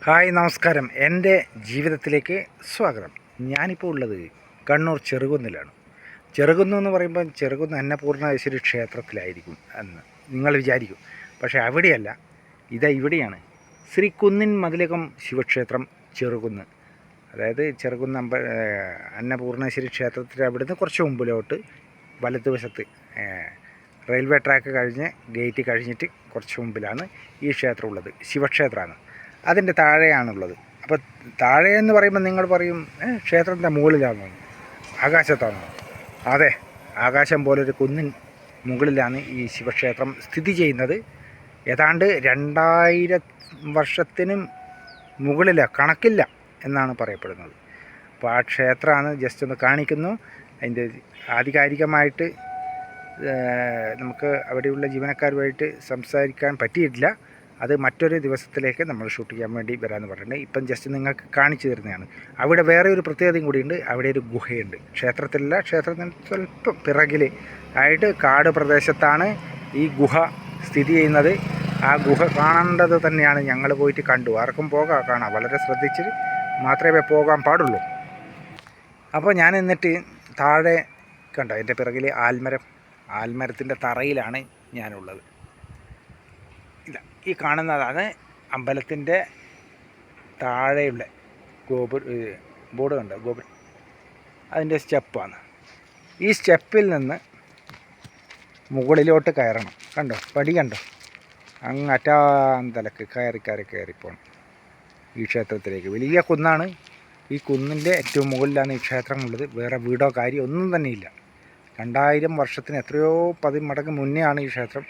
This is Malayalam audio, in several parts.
ഹായ് നമസ്കാരം. എൻ്റെ ജീവിതത്തിലേക്ക് സ്വാഗതം. ഞാനിപ്പോൾ ഉള്ളത് കണ്ണൂർ ചെറുകുന്നിലാണ്. ചെറുകുന്ന് എന്ന് പറയുമ്പോൾ ചെറുകുന്ന് അന്നപൂർണേശ്വരി ക്ഷേത്രത്തിലായിരിക്കും എന്ന് നിങ്ങൾ വിചാരിക്കും. പക്ഷേ അവിടെയല്ല, ഇവിടെയാണ് ശ്രീ കുന്നിൻ മതിലകം ശിവക്ഷേത്രം ചെറുകുന്ന്. അതായത് ചെറുകുന്ന് അന്നപൂർണേശ്വരി ക്ഷേത്രത്തിൽ അവിടുന്ന് കുറച്ച് മുമ്പിലോട്ട് വലതുവശത്ത് റെയിൽവേ ട്രാക്ക് കഴിഞ്ഞ് ഗേറ്റ് കഴിഞ്ഞിട്ട് കുറച്ച് മുമ്പിലാണ് ഈ ക്ഷേത്രം ഉള്ളത്. ശിവക്ഷേത്രമാണ്. അതിൻ്റെ താഴെയാണുള്ളത്. അപ്പോൾ താഴെ എന്ന് പറയുമ്പോൾ നിങ്ങൾ പറയും ക്ഷേത്രത്തിൻ്റെ മുകളിലാണോ, ആകാശത്താണോ? അതെ, ആകാശം പോലൊരു കുന്നിൻ മുകളിലാണ് ഈ ശിവക്ഷേത്രം സ്ഥിതി ചെയ്യുന്നത്. ഏതാണ്ട് 2000 വർഷത്തിനും മുകളിലാണ്, കണക്കില്ല എന്നാണ് പറയപ്പെടുന്നത്. അപ്പോൾ ആ ക്ഷേത്രമാണ് ജസ്റ്റ് ഒന്ന് കാണിക്കുന്നു. അതിൻ്റെ ആധികാരികമായിട്ട് നമുക്ക് അവിടെയുള്ള ജീവനക്കാരുമായിട്ട് സംസാരിക്കാൻ പറ്റിയിട്ടില്ല. അത് മറ്റൊരു ദിവസത്തിലേക്ക് നമ്മൾ ഷൂട്ട് ചെയ്യാൻ വേണ്ടി വരാമെന്ന് പറഞ്ഞിട്ടുണ്ട്. ഇപ്പം ജസ്റ്റ് നിങ്ങൾക്ക് കാണിച്ചു തരുന്നതാണ്. അവിടെ വേറെ ഒരു പ്രത്യേകതയും കൂടിയുണ്ട്. അവിടെ ഒരു ഗുഹയുണ്ട്. ക്ഷേത്രത്തിലല്ല, ക്ഷേത്രത്തിന് സ്വല്പം പിറകിൽ ആയിട്ട് കാട് പ്രദേശത്താണ് ഈ ഗുഹ സ്ഥിതി ചെയ്യുന്നത്. ആ ഗുഹ കാണേണ്ടത് തന്നെയാണ്. ഞങ്ങൾ പോയിട്ട് കണ്ടു. ആർക്കും കാണാം. വളരെ ശ്രദ്ധിച്ച് മാത്രമേ പോകാൻ പാടുള്ളൂ. അപ്പോൾ ഞാൻ എന്നിട്ട് താഴെ കണ്ടോ, എൻ്റെ പിറകിൽ ആൽമരത്തിൻ്റെ തറയിലാണ് ഞാനുള്ളത്. ഇല്ല, ഈ കാണുന്നതാണ് അമ്പലത്തിൻ്റെ താഴെയുള്ള ബോർഡ് കണ്ടോ, ഗോപുരം. അതിൻ്റെ സ്റ്റെപ്പാണ്. ഈ സ്റ്റെപ്പിൽ നിന്ന് മുകളിലോട്ട് കയറണം. കണ്ടോ, പടി കണ്ടോ, അങ്ങ് അറ്റാന്തലക്ക് കയറിപ്പോണം ഈ ക്ഷേത്രത്തിലേക്ക്. വലിയ കുന്നാണ്. ഈ കുന്നിൻ്റെ ഏറ്റവും മുകളിലാണ് ഈ ക്ഷേത്രമുള്ളത്. വേറെ വീടോ കാര്യമോ ഒന്നും തന്നെയില്ല. 2000 വർഷത്തിന് എത്രയോ 10 മടങ്ങ് മുന്നേ ആണ് ഈ ക്ഷേത്രം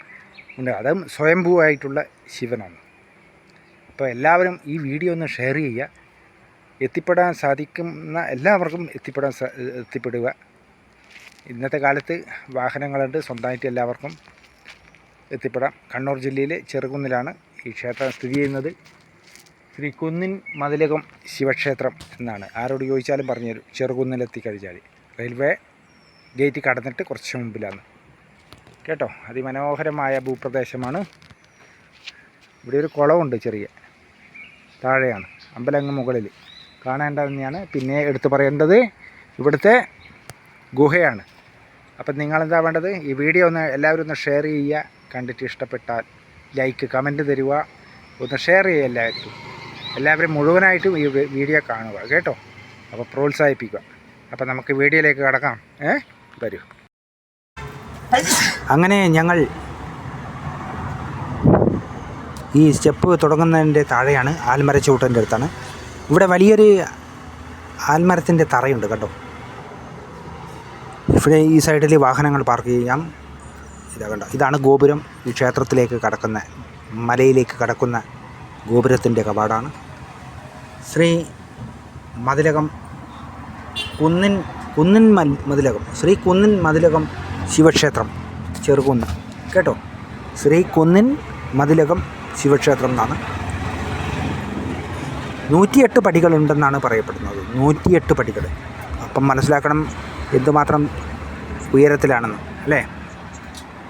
ഉണ്ട്. അത് സ്വയംഭൂവായിട്ടുള്ള ശിവനാണ്. അപ്പോൾ എല്ലാവരും ഈ വീഡിയോ ഒന്ന് ഷെയർ ചെയ്യുക. എത്തിപ്പെടാൻ സാധിക്കുന്ന എല്ലാവർക്കും എത്തിപ്പെടുക. ഇന്നത്തെ കാലത്ത് വാഹനങ്ങളുണ്ട്, സ്വന്തമായിട്ട് എല്ലാവർക്കും എത്തിപ്പെടാം. കണ്ണൂർ ജില്ലയിലെ ചെറുകുന്നിലാണ് ഈ ക്ഷേത്രം സ്ഥിതി ചെയ്യുന്നത്. ശ്രീ കുന്നിൻ മതിലകം ശിവക്ഷേത്രം എന്നാണ്. ആരോട് ചോദിച്ചാലും പറഞ്ഞുതരും. ചെറുകുന്നിലെത്തിക്കഴിഞ്ഞാൽ റെയിൽവേ ഗേറ്റ് കടന്നിട്ട് കുറച്ച് മുമ്പിലാണ് കേട്ടോ. അതിമനോഹരമായ ഭൂപ്രദേശമാണ്. ഇവിടെ ഒരു കുളമുണ്ട്, ചെറിയ താഴെയാണ്. അമ്പലങ്ങ് മുകളിൽ കാണേണ്ടത് തന്നെയാണ്. പിന്നെ എടുത്തു പറയേണ്ടത് ഇവിടുത്തെ ഗുഹയാണ്. അപ്പം നിങ്ങളെന്താ വേണ്ടത്, ഈ വീഡിയോ ഒന്ന് എല്ലാവരും ഒന്ന് ഷെയർ ചെയ്യുക. കണ്ടിട്ട് ഇഷ്ടപ്പെട്ടാൽ ലൈക്ക്, കമൻറ്റ് തരിക. ഒന്ന് ഷെയർ ചെയ്യുക എല്ലാവരും മുഴുവനായിട്ടും ഈ വീഡിയോ കാണുക കേട്ടോ. അപ്പോൾ പ്രോത്സാഹിപ്പിക്കുക. അപ്പം നമുക്ക് വീഡിയോയിലേക്ക് കടക്കാം. വരൂ. അങ്ങനെ ഞങ്ങൾ ഈ സ്റ്റെപ്പ് തുടങ്ങുന്നതിൻ്റെ താഴെയാണ്, ആൽമരച്ചൂട്ടിൻ്റെ അടുത്താണ്. ഇവിടെ വലിയൊരു ആൽമരത്തിൻ്റെ തറയുണ്ട് കേട്ടോ. ഇവിടെ ഈ സൈഡിൽ വാഹനങ്ങൾ പാർക്ക് ചെയ്യാം. കണ്ടോ, ഇതാണ് ഗോപുരം. ഈ ക്ഷേത്രത്തിലേക്ക് കടക്കുന്ന, മലയിലേക്ക് കടക്കുന്ന ഗോപുരത്തിൻ്റെ കവാടാണ്. ശ്രീ മതിലകം കുന്നിൻ മതിലകം, ശ്രീ കുന്നിൻ മതിലകം ശിവക്ഷേത്രം ചെറുകുന്ന് കേട്ടോ. ശ്രീ കുന്നിൻ മതിലകം ശിവക്ഷേത്രം എന്നാണ്. 108 പടികളുണ്ടെന്നാണ് പറയപ്പെടുന്നത്. 108 പടികൾ. അപ്പം മനസ്സിലാക്കണം എന്തുമാത്രം ഉയരത്തിലാണെന്ന് അല്ലേ.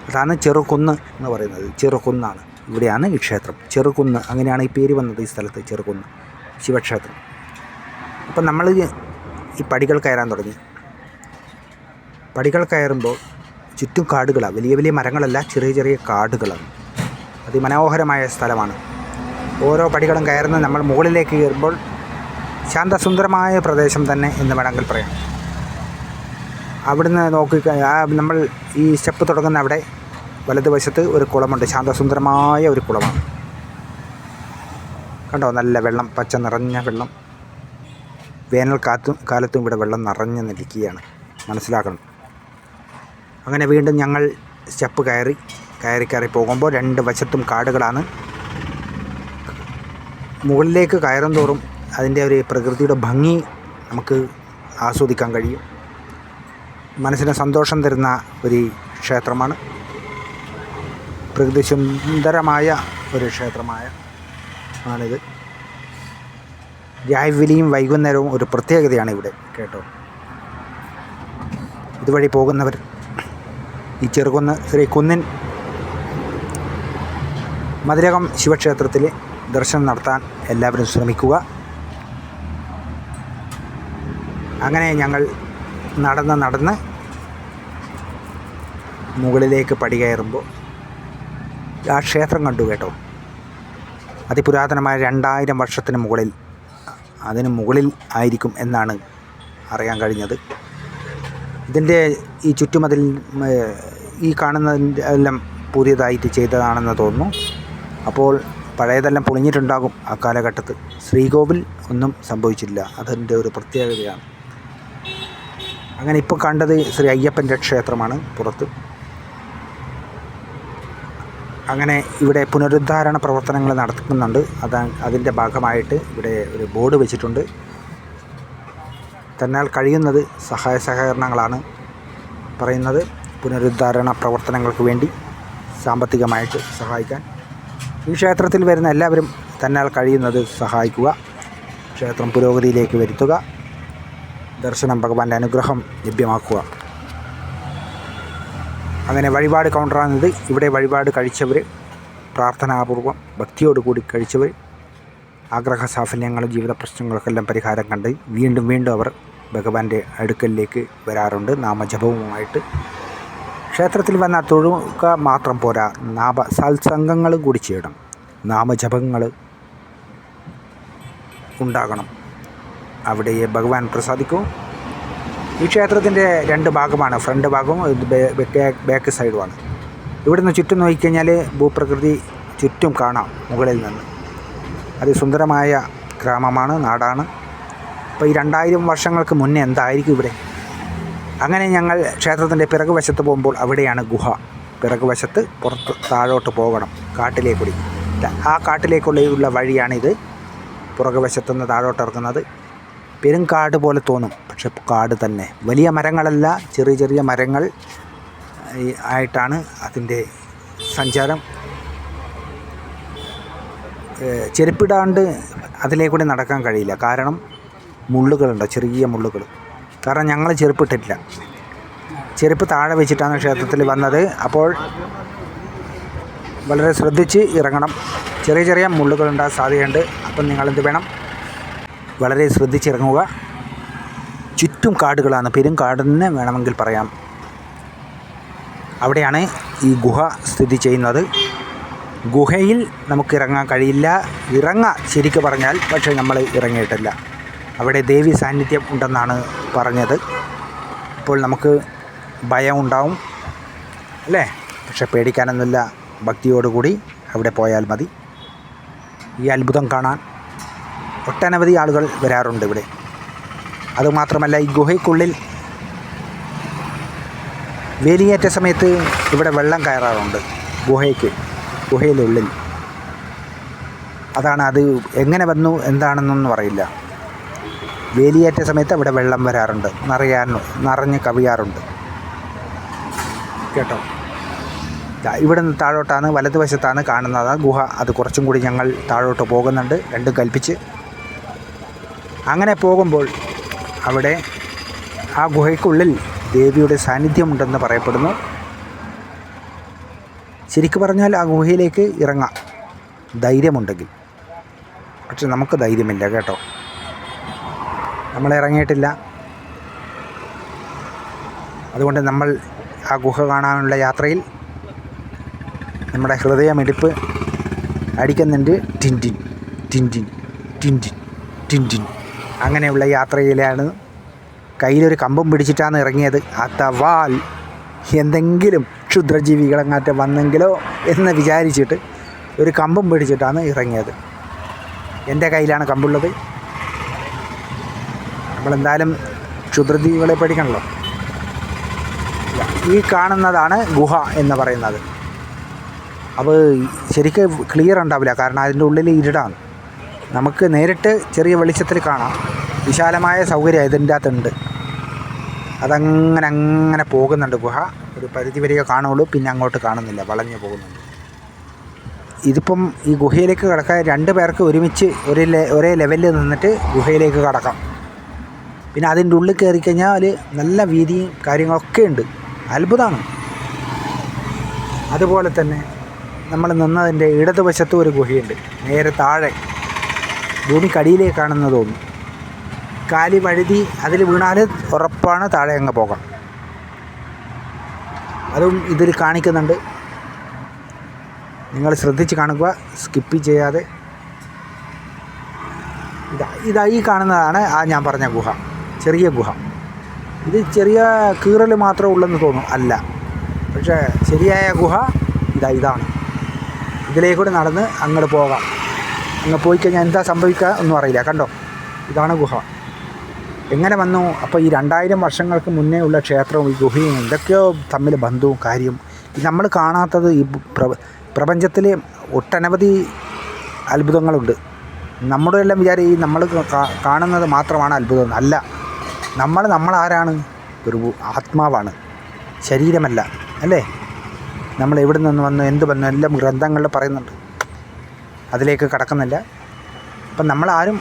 അതാണ് ചെറുകുന്ന് എന്ന് പറയുന്നത്. ചെറുകുന്നാണ്. ഇവിടെയാണ് ഈ ക്ഷേത്രം. ചെറുകുന്ന്, അങ്ങനെയാണ് ഈ പേര് വന്നത് ഈ സ്ഥലത്ത്, ചെറുകുന്ന് ശിവക്ഷേത്രം. അപ്പം നമ്മൾ ഈ പടികൾ കയറാൻ തുടങ്ങി. പടികൾ കയറുമ്പോൾ ചുറ്റും കാടുകളാണ്. വലിയ വലിയ മരങ്ങളല്ല, ചെറിയ ചെറിയ കാടുകളാണ്. അതിമനോഹരമായ സ്ഥലമാണ്. ഓരോ പടികളും കയറുന്ന നമ്മൾ മുകളിലേക്ക് കയറുമ്പോൾ ശാന്തസുന്ദരമായ പ്രദേശം തന്നെ എന്ന് വേണമെങ്കിൽ പറയാം. അവിടുന്ന് നമ്മൾ ഈ സ്റ്റെപ്പ് തുടങ്ങുന്ന അവിടെ വലതുവശത്ത് ഒരു കുളമുണ്ട്. ശാന്തസുന്ദരമായ ഒരു കുളമാണ്. കണ്ടോ, നല്ല വെള്ളം, പച്ച നിറഞ്ഞ വെള്ളം. കാലത്തും ഇവിടെ വെള്ളം നിറഞ്ഞു നിൽക്കുകയാണ്, മനസ്സിലാക്കണം. അങ്ങനെ വീണ്ടും ഞങ്ങൾ സ്റ്റെപ്പ് കയറി പോകുമ്പോൾ 2 വശത്തും കാടുകളാണ്. മുകളിലേക്ക് കയറും തോറും അതിൻ്റെ ഒരു പ്രകൃതിയുടെ ഭംഗി നമുക്ക് ആസ്വദിക്കാൻ കഴിയും. മനസ്സിന് സന്തോഷം തരുന്ന ഒരു ക്ഷേത്രമാണ്. പ്രകൃതി സുന്ദരമായ ഒരു ക്ഷേത്രമാണിത്. രാവിലെയും വൈകുന്നേരവും ഒരു പ്രത്യേകതയാണ് ഇവിടെ കേട്ടോ. ഇതുവഴി പോകുന്നവർ ഈ ചെറുകുന്ന് ശ്രീ കുന്നിൻ മതിലകം ശിവക്ഷേത്രത്തിൽ ദർശനം നടത്താൻ എല്ലാവരും ശ്രമിക്കുക. അങ്ങനെ ഞങ്ങൾ നടന്ന് മുകളിലേക്ക് പടി കയറുമ്പോൾ ആ ക്ഷേത്രം കണ്ടു കേട്ടോ. അതിപുരാതനമായ 2000 വർഷത്തിന് മുകളിൽ, അതിന് മുകളിൽ ആയിരിക്കും എന്നാണ് അറിയാൻ കഴിഞ്ഞത്. ഇതിൻ്റെ ഈ ചുറ്റുമതിൽ ഈ കാണുന്നതിൻ്റെ എല്ലാം പുതിയതായിട്ട് ചെയ്തതാണെന്ന് തോന്നുന്നു. അപ്പോൾ പഴയതെല്ലാം പൊളിഞ്ഞിട്ടുണ്ടാകും ആ കാലഘട്ടത്തിൽ. ശ്രീകോവിൽ ഒന്നും സംഭവിച്ചില്ല, അതിൻ്റെ ഒരു പ്രത്യേകതയാണ്. അങ്ങനെ ഇപ്പോൾ കണ്ടത് ശ്രീ അയ്യപ്പൻ്റെ ക്ഷേത്രമാണ് പുറത്ത്. അങ്ങനെ ഇവിടെ പുനരുദ്ധാരണ പ്രവർത്തനങ്ങൾ നടത്തുന്നുണ്ട്. അതിൻ്റെ ഭാഗമായിട്ട് ഇവിടെ ഒരു ബോർഡ് വെച്ചിട്ടുണ്ട്. തന്നാൽ കഴിയുന്നത് സഹായ സഹകരണങ്ങളാണ് പറയുന്നത്. പുനരുദ്ധാരണ പ്രവർത്തനങ്ങൾക്ക് വേണ്ടി സാമ്പത്തികമായിട്ട് സഹായിക്കാൻ ഈ ക്ഷേത്രത്തിൽ വരുന്ന എല്ലാവരും തന്നാൽ കഴിയുന്നത് സഹായിക്കുക. ക്ഷേത്രം പുരോഗതിയിലേക്ക് വരുത്തുക. ദർശനം, ഭഗവാന്റെ അനുഗ്രഹം ലഭ്യമാക്കുക. അങ്ങനെ വഴിപാട് കൗണ്ടറാണിത്. ഇവിടെ വഴിപാട് കഴിച്ചവർ, പ്രാർത്ഥനാപൂർവം ഭക്തിയോടുകൂടി കഴിച്ചവർ, ആഗ്രഹ സാഫല്യങ്ങളും ജീവിത പ്രശ്നങ്ങൾക്കെല്ലാം പരിഹാരം കണ്ട് വീണ്ടും അവർ ഭഗവാന്റെ അടുക്കലിലേക്ക് വരാറുണ്ട് നാമജപവുമായിട്ട്. ക്ഷേത്രത്തിൽ വന്ന തൊഴുക മാത്രം പോരാ, സത്സംഗങ്ങളും കൂടി ചെയ്യണം. നാമജപങ്ങൾ ഉണ്ടാകണം. അവിടെ ഭഗവാൻ പ്രസാദിക്കും. ഈ ക്ഷേത്രത്തിൻ്റെ 2 ഭാഗമാണ്, ഫ്രണ്ട് ഭാഗവും ബാക്ക് സൈഡുമാണ്. ഇവിടുന്ന് ചുറ്റും നോക്കിക്കഴിഞ്ഞാൽ ഭൂപ്രകൃതി ചുറ്റും കാണാം മുകളിൽ നിന്ന്. അതിസുന്ദരമായ ഗ്രാമമാണ്, നാടാണ്. അപ്പോൾ ഈ 2000 വർഷങ്ങൾക്ക് മുന്നേ എന്തായിരിക്കും ഇവിടെ? അങ്ങനെ ഞങ്ങൾ ക്ഷേത്രത്തിൻ്റെ പിറകുവശത്ത് പോകുമ്പോൾ അവിടെയാണ് ഗുഹ. പിറകുവശത്ത് പുറത്ത് താഴോട്ട് പോകണം, കാട്ടിലേക്കൂടി. ആ കാട്ടിലേക്കുള്ള വഴിയാണിത്. പുറകുവശത്തുനിന്ന് താഴോട്ട് ഇറങ്ങുന്നത് പെരുങ്കാട് പോലെ തോന്നും, പക്ഷെ കാട് തന്നെ. വലിയ മരങ്ങളല്ല, ചെറിയ മരങ്ങൾ ആയിട്ടാണ് അതിൻ്റെ സഞ്ചാരം. ചെരുപ്പിടാണ്ട് അതിലേക്കൂടി നടക്കാൻ കഴിയില്ല, കാരണം മുള്ളുകളുണ്ട്, ചെറിയ മുള്ളുകൾ. കാരണം ഞങ്ങൾ ചെരുപ്പിട്ടിട്ടില്ല, ചെരുപ്പ് താഴെ വെച്ചിട്ടാണ് ക്ഷേത്രത്തിൽ വന്നത്. അപ്പോൾ വളരെ ശ്രദ്ധിച്ച് ഇറങ്ങണം. ചെറിയ മുള്ളുകളുണ്ടാകാൻ സാധ്യതയുണ്ട്. അപ്പം നിങ്ങളെന്ത് വേണം, വളരെ ശ്രദ്ധിച്ചിറങ്ങുക. ചുറ്റും കാടുകളാണ്, പെരുങ്കാടെന്ന് വേണമെങ്കിൽ പറയാം. അവിടെയാണ് ഈ ഗുഹ സ്ഥിതി ചെയ്യുന്നത്. ഗുഹയിൽ നമുക്ക് ഇറങ്ങാൻ കഴിയില്ല. ശരിക്കും പറഞ്ഞാൽ, പക്ഷേ നമ്മൾ ഇറങ്ങിയിട്ടില്ല. അവിടെ ദേവി സാന്നിധ്യം ഉണ്ടെന്നാണ് പറഞ്ഞത്. അപ്പോൾ നമുക്ക് ഭയം ഉണ്ടാവും അല്ലേ? പക്ഷെ പേടിക്കാനൊന്നുമില്ല. ഭക്തിയോടുകൂടി അവിടെ പോയാൽ മതി. ഈ അത്ഭുതം കാണാൻ ഒട്ടനവധി ആളുകൾ വരാറുണ്ട് ഇവിടെ. അതുമാത്രമല്ല, ഈ ഗുഹയ്ക്കുള്ളിൽ വേലിയേറ്റ സമയത്ത് ഇവിടെ വെള്ളം കയറാറുണ്ട് ഗുഹയിലെ ഉള്ളിൽ. അത് എങ്ങനെ വന്നു എന്താണെന്നൊന്നും അറിയില്ല. വേലിയേറ്റ സമയത്ത് അവിടെ വെള്ളം വരാറുണ്ട്, നിറഞ്ഞ് കവിയാറുണ്ട് കേട്ടോ. ഇവിടെ നിന്ന് താഴോട്ടാണ്, വലതുവശത്താണ് കാണുന്നത് ഗുഹ. അത് കുറച്ചും കൂടി ഞങ്ങൾ താഴോട്ട് പോകുന്നുണ്ട്, രണ്ടും കൽപ്പിച്ച്. അങ്ങനെ പോകുമ്പോൾ അവിടെ ആ ഗുഹയ്ക്കുള്ളിൽ ദേവിയുടെ സാന്നിധ്യമുണ്ടെന്ന് പറയപ്പെടുന്നു. ശരിക്കും പറഞ്ഞാൽ ആ ഗുഹയിലേക്ക് ഇറങ്ങാം ധൈര്യമുണ്ടെങ്കിൽ. പക്ഷെ നമുക്ക് ധൈര്യമില്ല കേട്ടോ, നമ്മൾ ഇറങ്ങിയിട്ടില്ല. അതുകൊണ്ട് നമ്മൾ ആ ഗുഹ കാണാനുള്ള യാത്രയിൽ നമ്മുടെ ഹൃദയമിടിപ്പ് അടിക്കുന്നുണ്ട്. Tin tin tin tin tin tin tin tin. അങ്ങനെയുള്ള യാത്രയിലാണ്. കയ്യിലൊരു കമ്പും പിടിച്ചിട്ടാണ് ഇറങ്ങിയത്. അഥവാ എന്തെങ്കിലും ക്ഷുദ്രജീവികളെങ്ങാറ്റം വന്നെങ്കിലോ എന്ന് വിചാരിച്ചിട്ട് ഒരു കമ്പും പിടിച്ചിട്ടാണ് ഇറങ്ങിയത്. എൻ്റെ കയ്യിലാണ് കമ്പുള്ളത്. നമ്മളെന്തായാലും ക്ഷുദ്രജീവികളെ പേടിക്കണമല്ലോ. ഈ കാണുന്നതാണ് ഗുഹ എന്ന് പറയുന്നത്. അപ്പോൾ ശരിക്കും ക്ലിയർ ഉണ്ടാവില്ല, കാരണം അതിൻ്റെ ഉള്ളിൽ ഇരുടാണ്. നമുക്ക് നേരിട്ട് ചെറിയ വെളിച്ചത്തിൽ കാണാം. വിശാലമായ സൗകര്യം ഇതിൻ്റെ അകത്തുണ്ട്. അതങ്ങനെ പോകുന്നുണ്ട് ഗുഹ. ഒരു പരിധി വരെയേ കാണുള്ളൂ, പിന്നെ അങ്ങോട്ട് കാണുന്നില്ല, വളഞ്ഞു പോകുന്നുണ്ട്. ഇതിപ്പം ഈ ഗുഹയിലേക്ക് കടക്കാൻ 2 പേർക്ക് ഒരുമിച്ച് ഒരേ ലെവലിൽ നിന്നിട്ട് ഗുഹയിലേക്ക് കടക്കാം. പിന്നെ അതിൻ്റെ ഉള്ളിൽ കയറിക്കഴിഞ്ഞാൽ നല്ല വീതിയും കാര്യങ്ങളൊക്കെ ഉണ്ട്. അത്ഭുതമാണ്. അതുപോലെ തന്നെ നമ്മൾ നിന്നതിൻ്റെ ഇടതുവശത്തും ഒരു ഗുഹയുണ്ട്. നേരെ താഴെ ഭൂമിക്കടിയിലേക്കാണെന്ന് തോന്നുന്നു. കാലി വഴുതി അതിൽ വീണാൽ ഉറപ്പാണ് താഴെ അങ്ങ് പോകാം. അതും ഇതിൽ കാണിക്കുന്നുണ്ട്. നിങ്ങൾ ശ്രദ്ധിച്ച് കാണുക, സ്കിപ്പ് ചെയ്യാതെ. ഈ കാണുന്നതാണ് ആ ഞാൻ പറഞ്ഞ ഗുഹ, ചെറിയ ഗുഹ. ഇത് ചെറിയ കീറൽ മാത്രമേ ഉള്ളെന്ന് തോന്നും. അല്ല, പക്ഷേ ശരിയായ ഗുഹ ഇതാണ്. ഇതിലേക്കൂടെ നടന്ന് അങ്ങോട്ട് പോകാം. അങ്ങ് പോയി കഴിഞ്ഞാൽ എന്താ സംഭവിക്കുക ഒന്നും അറിയില്ല. കണ്ടോ, ഇതാണ് ഗുഹ. എങ്ങനെ വന്നു? അപ്പോൾ ഈ 2000 വർഷങ്ങൾക്ക് മുന്നേ ഉള്ള ക്ഷേത്രവും ഈ ഗുഹയും എന്തൊക്കെയോ തമ്മിൽ ബന്ധവും കാര്യവും. നമ്മൾ കാണാത്തത് ഈ പ്രപഞ്ചത്തിൽ ഒട്ടനവധി അത്ഭുതങ്ങളുണ്ട്. നമ്മുടെ എല്ലാം വിചാരം ഈ നമ്മൾ കാണുന്നത് മാത്രമാണ് അത്ഭുതം. അല്ല, നമ്മളാരാണ്? ഒരു ആത്മാവാണ്, ശരീരമല്ല. അല്ലേ? നമ്മൾ എവിടെ നിന്ന് വന്നു, എന്ത് വന്നു, എല്ലാം ഗ്രന്ഥങ്ങളിൽ പറയുന്നുണ്ട്. അതിലേക്ക് കടക്കുന്നില്ല. അപ്പം നമ്മളാരും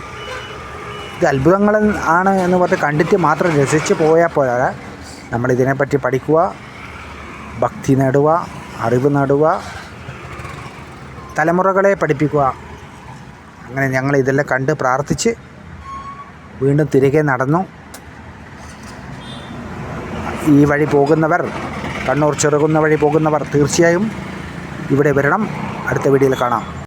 ഇത് അത്ഭുതങ്ങൾ ആണ് എന്ന് പറഞ്ഞ് കണ്ടിട്ട് മാത്രം രസിച്ച് പോയാൽ പോരാ. നമ്മളിതിനെപ്പറ്റി പഠിക്കുക, ഭക്തി നേടുക, അറിവ് നേടുക, തലമുറകളെ പഠിപ്പിക്കുക. അങ്ങനെ ഞങ്ങൾ ഇതെല്ലാം കണ്ട് പ്രാർത്ഥിച്ച് വീണ്ടും തിരികെ നടന്നു. ഈ വഴി പോകുന്നവർ, കണ്ണൂർ ചെറുകുന്ന വഴി പോകുന്നവർ തീർച്ചയായും ഇവിടെ വരണം. അടുത്ത വീഡിയോയിൽ കാണാം.